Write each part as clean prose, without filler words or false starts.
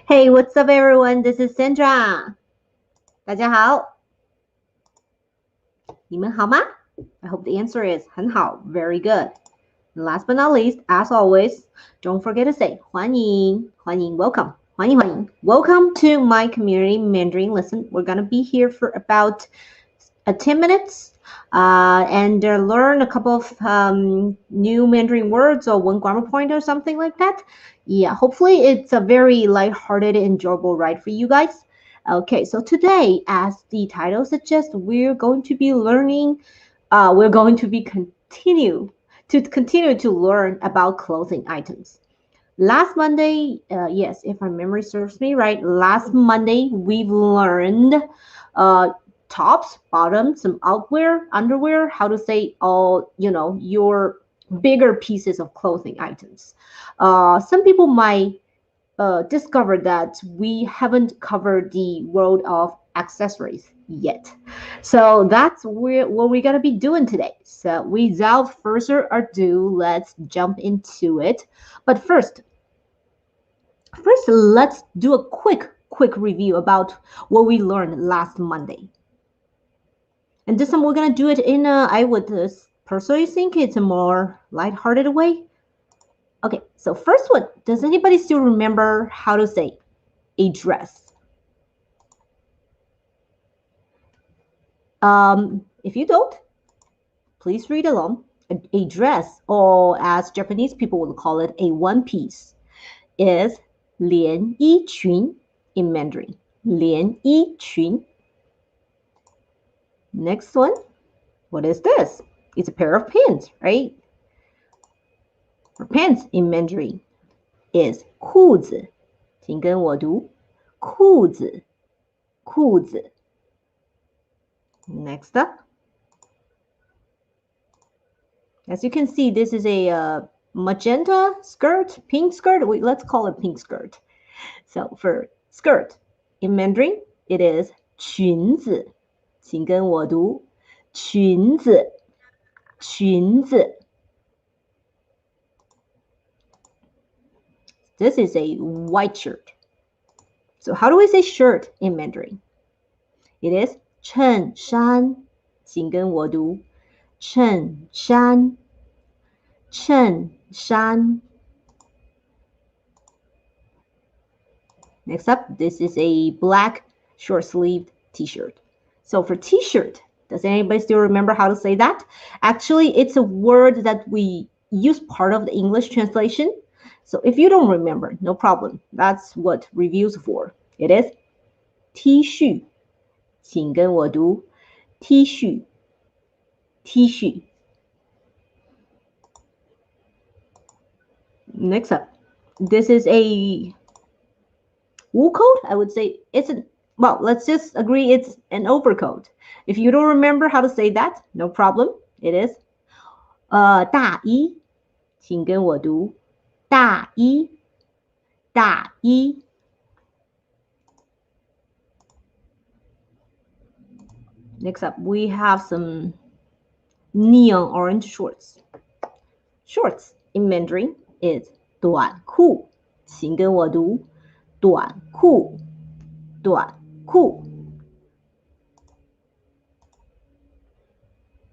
Hey, what's up, everyone? This is Sandra. 大家好，你们好吗? I hope the answer is 很好, very good. And last but not least, as always, don't forget to say 欢迎, welcome, 欢迎. Welcome to my community Mandarin lesson. We're gonna be here for about 10 minutes and learn a couple of new Mandarin words or one grammar point or something like that. Yeah, hopefully it's a very lighthearted, enjoyable ride for you guys. Okay, so today, as the title suggests, we're going to be learning, we're going to be continue to learn about clothing items. Last Monday, yes, if my memory serves me right, last Monday we've learned tops, bottoms, some outwear, underwear, how to say all, your bigger pieces of clothing items. Some people might discover that we haven't covered the world of accessories yet. So that's what we're going to be doing today. So without further ado, let's jump into it. But first, let's do a quick review about what we learned last Monday. And this time we're going to do it in I would personally think it's a more lighthearted way. Okay, so first one, does anybody still remember how to say a dress? If you don't, please read along. A dress, or as Japanese people would call it, a one piece, is 连衣裙 in Mandarin. 连衣裙. Next one, what is this? It's a pair of pants, right? For pants in Mandarin is 裤子，请跟我读裤子，裤子。Next up, as you can see, this is a magenta skirt, pink skirt. Let's call it pink skirt. So for skirt in Mandarin, it is 裙子，请跟我读裙子，裙子。This is a white shirt. So how do we say shirt in Mandarin? It is 衬衫，请跟我读衬衫，衬衫。Next up, this is a black short-sleeved t-shirt. So for t-shirt, does anybody still remember how to say that? Actually, it's a word that we use part of the English translation. So if you don't remember, no problem. That's what review's for. It is T 恤，请跟我读 T 恤 T 恤。Next up, this is a wool coat. I would say it's let's just agree it's an overcoat. If you don't remember how to say that, no problem. It is 大衣，请跟我读大衣，大衣。Next up, we have some neon orange shorts. Shorts in Mandarin is 短裤，请跟我读短裤，短裤。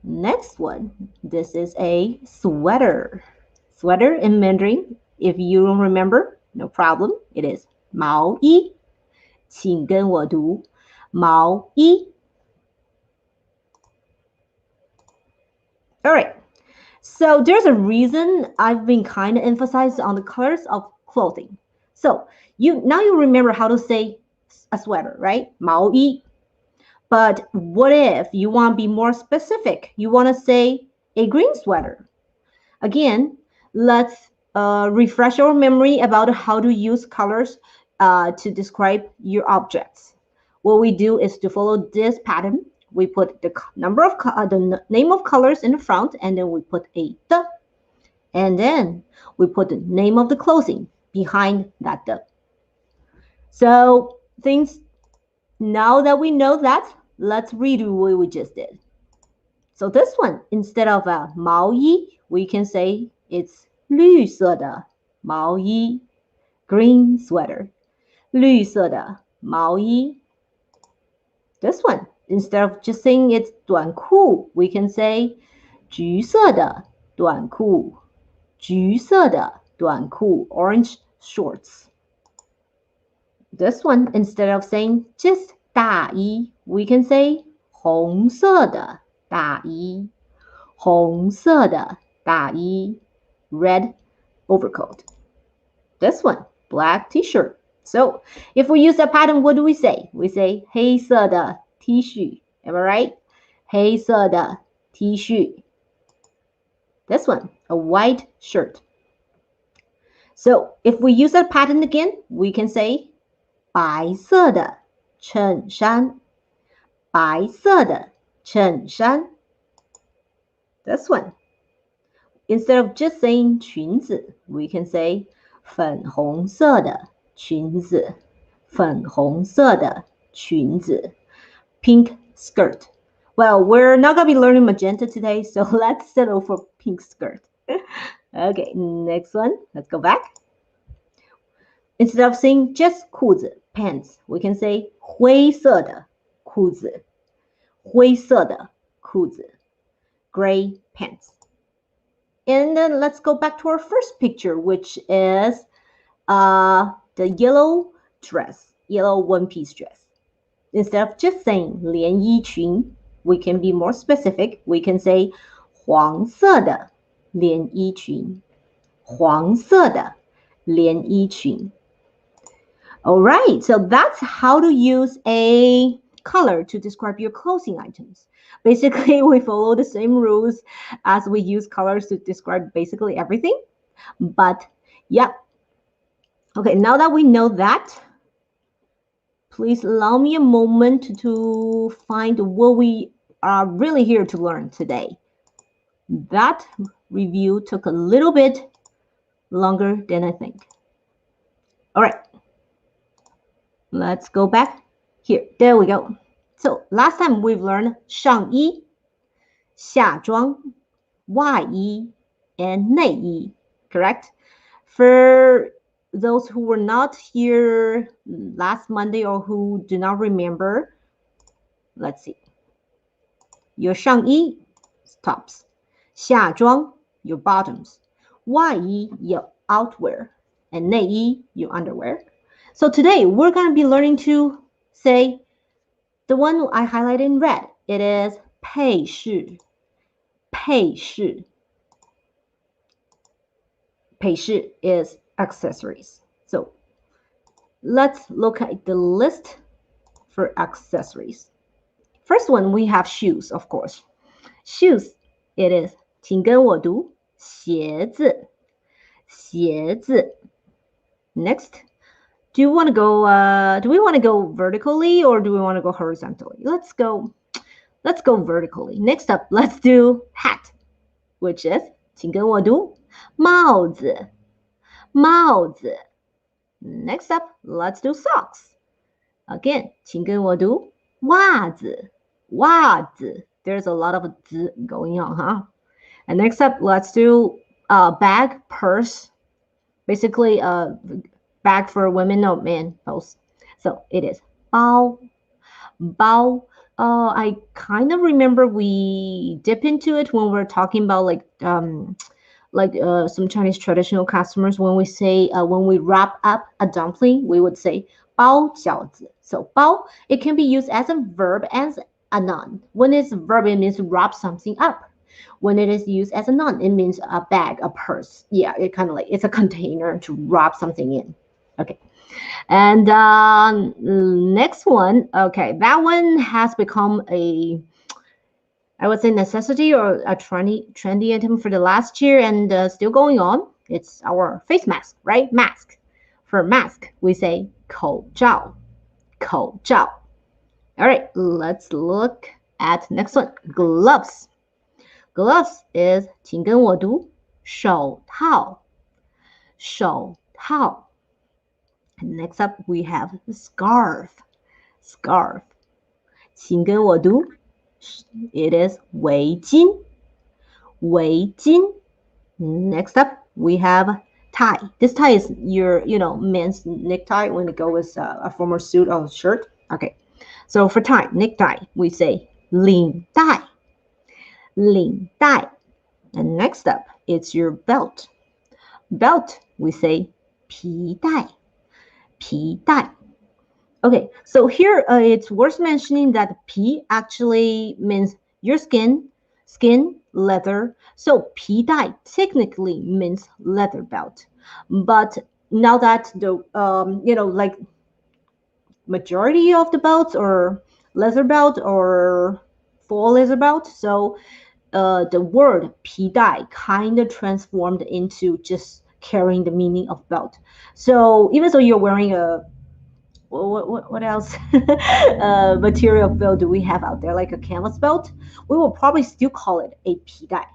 Next one, this is a sweater. Sweater in Mandarin, if you don't remember, no problem. It is 毛衣，请跟我读毛衣。All right, so there's a reason I've been kind of emphasized on the colors of clothing. So now you remember how to say a sweater, right? 毛衣. But what if you want to be more specific? You want to say a green sweater. Again, let's refresh our memory about how to use colors to describe your objects. What we do is to follow this pattern. We put the name of colors in the front, and then we put a the, and then we put the name of the clothing behind that the. So now that we know that, let's redo what we just did. So this one, instead of 毛衣, we can say it's 绿色的毛衣, green sweater. 绿色的毛衣。This one, instead of just saying it's 短裤, we can say 橘色的短裤，橘色的短裤 orange shorts. This one, instead of saying just 大衣, we can say 红色的大衣，红色的大衣 red overcoat. This one, black t-shirt. So if we use that pattern, what do we say? We say 黑色的 T 恤 Am I right? 黑色的 T 恤 This one, a white shirt. So if we use that pattern again, we can say 白色的衬衫，白色的衬衫 This one. Instead of just saying 裙子 we can say 粉红色的裙子，粉红色的裙子 pink skirt. Well, we're not going to be learning magenta today, so let's settle for pink skirt. Okay, next one. Let's go back. Instead of saying just 裤子 pants, we can say 灰色的裤子，灰色的裤子 gray pants. And then let's go back to our first picture, which is the yellow dress, yellow one-piece dress. Instead of just saying 连衣裙, we can be more specific. We can say 黄色的连衣裙，黄色的连衣裙。All right, so that's how to use a color to describe your clothing items. Basically, we follow the same rules as we use colors to describe basically everything. But yeah. Okay, now that we know that, please allow me a moment to find what we are really here to learn today. That review took a little bit longer than I think. All right. Let's go back here. There we go. So last time we've learned 上衣、下装、外衣 and 内衣, correct? For those who were not here last Monday or who do not remember, let's see. Your 上衣 tops, 下装 your bottoms, 外衣 your outwear, and 内衣 your underwear. So today we're going to be learning to say the one I highlighted in red. It is 配饰，配饰。配饰 is accessories. So let's look at the list for accessories. First one, we have shoes, of course. Shoes, it is 请跟我读鞋子，鞋子。Next, do we want to go vertically or do we want to go horizontally? Let's go vertically. Next up, let's do hat, which is 请跟我读帽子，帽子。Next up, let's do socks. Again, 请跟我读袜子，袜子。There's a lot of z going on, huh? And next up, let's do bag, purse. Basically, bag for women or men, both. So it is 包，包。I kind of remember we dip into it when we're talking about some Chinese traditional customers. When we say when we wrap up a dumpling, we would say 包饺子. So 包, it can be used as a verb and a noun. When it's a verb, it means to wrap something up. When it is used as a noun, it means a bag, a purse. Yeah, it kind of like it's a container to wrap something in. Okay. And next one, okay, that one has become a, I would say, necessity or a trendy item for the last year and still going on. It's our face mask, right? Mask. For mask, we say 口罩，口罩. All right, let's look at next one. Gloves. Gloves is 请跟我读手套，手套。Next up, we have scarf. Scarf. 请跟我读 It is 围巾，围巾。Next up, we have tie. This tie is your, men's necktie when it goes with a formal suit or shirt. Okay. So for tie, necktie, we say 领带. 领带. And next up, it's your belt. Belt, we say 皮带. 皮带. Okay, so here it's worth mentioning that 皮 actually means your skin, leather. So 皮带 technically means leather belt. But now that the like majority of the belts or leather belt or full leather belt, so the word 皮带 kind of transformed into just carrying the meaning of belt. So even though you're wearing a what else material belt do we have out there, like a canvas belt, we will probably still call it a 皮带.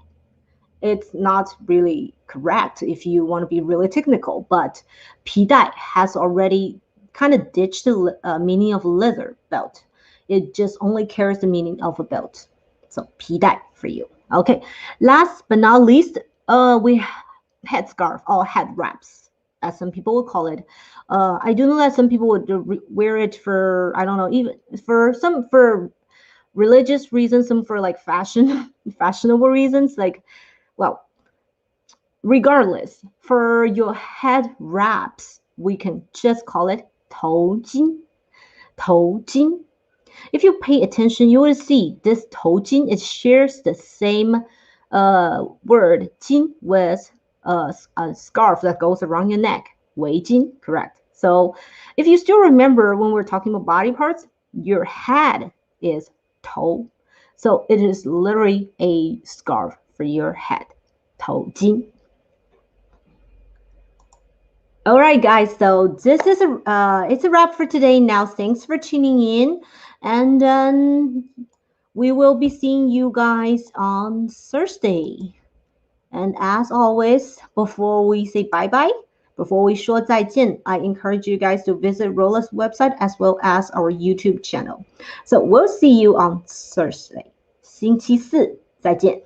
It's not really correct if you want to be really technical, but 皮带 has already kind of ditched the meaning of leather belt. It just only carries the meaning of a belt. So 皮带 for you. Okay, last but not least, we headscarf or head wraps, as some people would call it. I do know that some people would wear it for, I don't know, even for religious reasons, some for like fashionable reasons. Like, well, regardless, for your head wraps, we can just call it 头巾. 头巾. If you pay attention, you will see this 头巾, it shares the same word 巾 with a scarf that goes around your neck. 围巾, correct. So if you still remember when we're talking about body parts, your head is 头. So it is literally a scarf for your head. 头巾. All right, guys. So this is it's a wrap for today. Now, thanks for tuning in, and we will be seeing you guys on Thursday. And as always, before we say bye-bye, before we 说再见, I encourage you guys to visit Rolla's website as well as our YouTube channel. So we'll see you on Thursday. 星期四再见.